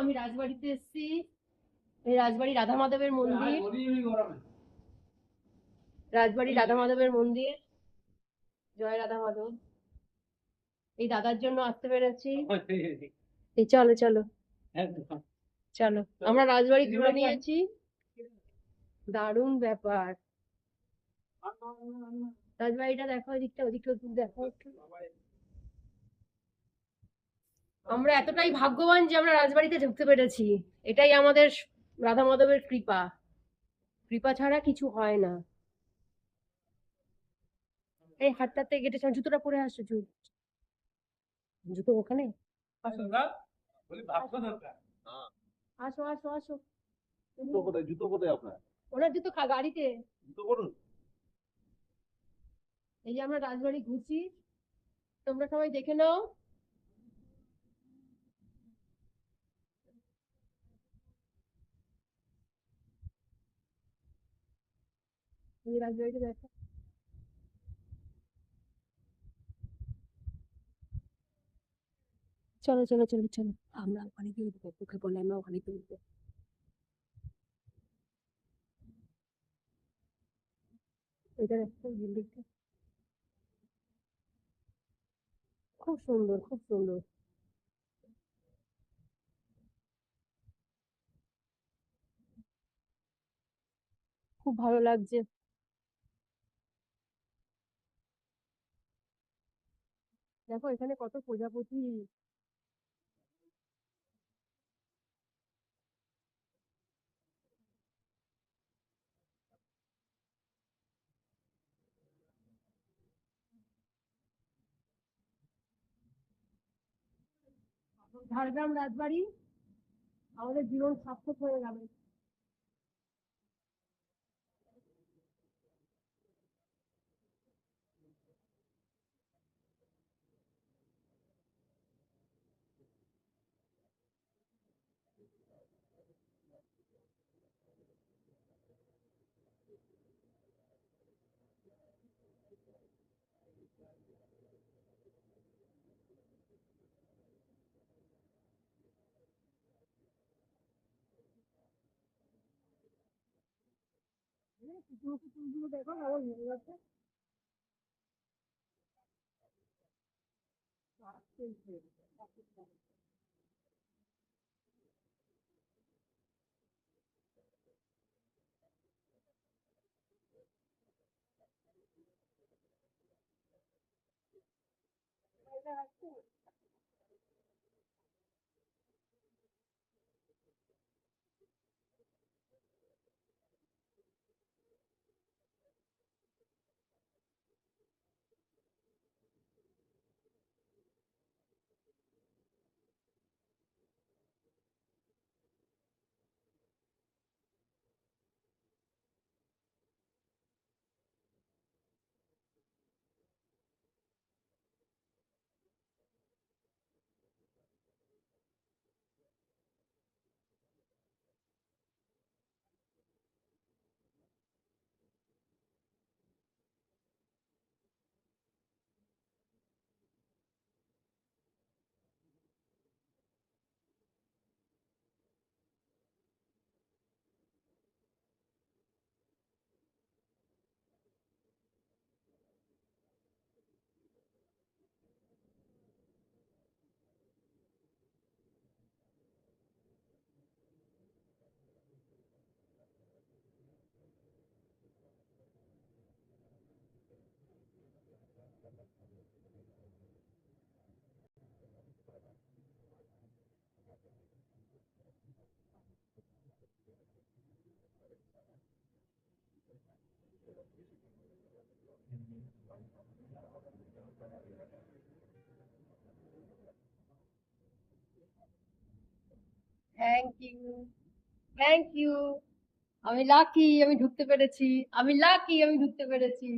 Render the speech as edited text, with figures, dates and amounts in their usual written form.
আমি রাজবাড়িতে এসেছি। এই রাজবাড়ি রাধা মাধবের মন্দির, রাজবাড়ি রাধা মাধবের মন্দির। জয় রাধা মাধব। এই দাদার জন্য আসতে পেরেছি। এই চলো চলো চলো, আমরা রাজবাড়ি ঘুরে নিয়েছি। দারুণ ব্যাপার। রাজবাড়িটা দেখো, ওদিকটা ওদিকটা দেখো একটু। আমরা এতটাই ভাগ্যবান যে আমরা রাজবাড়িতে ঢুকতে পেরেছি। এটাই আমাদের রাধা মাধবের কৃপা। কৃপা ছাড়া কিছু হয় না। এই হাতটাতে গেটে জুতোটা পরে আসছো, জুতো ওখানে। আসো আসো আসো আসো। জুতো কোথায় আপনার? ওনার জুতো গাড়িতে। জুতো করুন। এই যে আমরা রাজবাড়ি ঘুরছি, তোমরা সবাই দেখে নাও। এই রাজবাড়িটা দেখো। চলো চলো চলো চলো, আমরা ওখানে গিয়ে উঠবো, তোকে বলে আমরা ওখানে গিয়ে উঠবো। এটা দেখো বিল্ডিংটা, খুব সুন্দর খুব সুন্দর। খুব ভালো লাগছে। দেখো এখানে কত প্রজাপতি। ঝাড়গ্রাম রাজবাড়ি, আমাদের জীবন সার্থক হয়ে যাবে। দেখো আবার হয়ে যাচ্ছে। Thank you, thank you. আমি লাকি আমি ঢুকতে পেরেছি, আমি লাকি আমি ঢুকতে পেরেছি।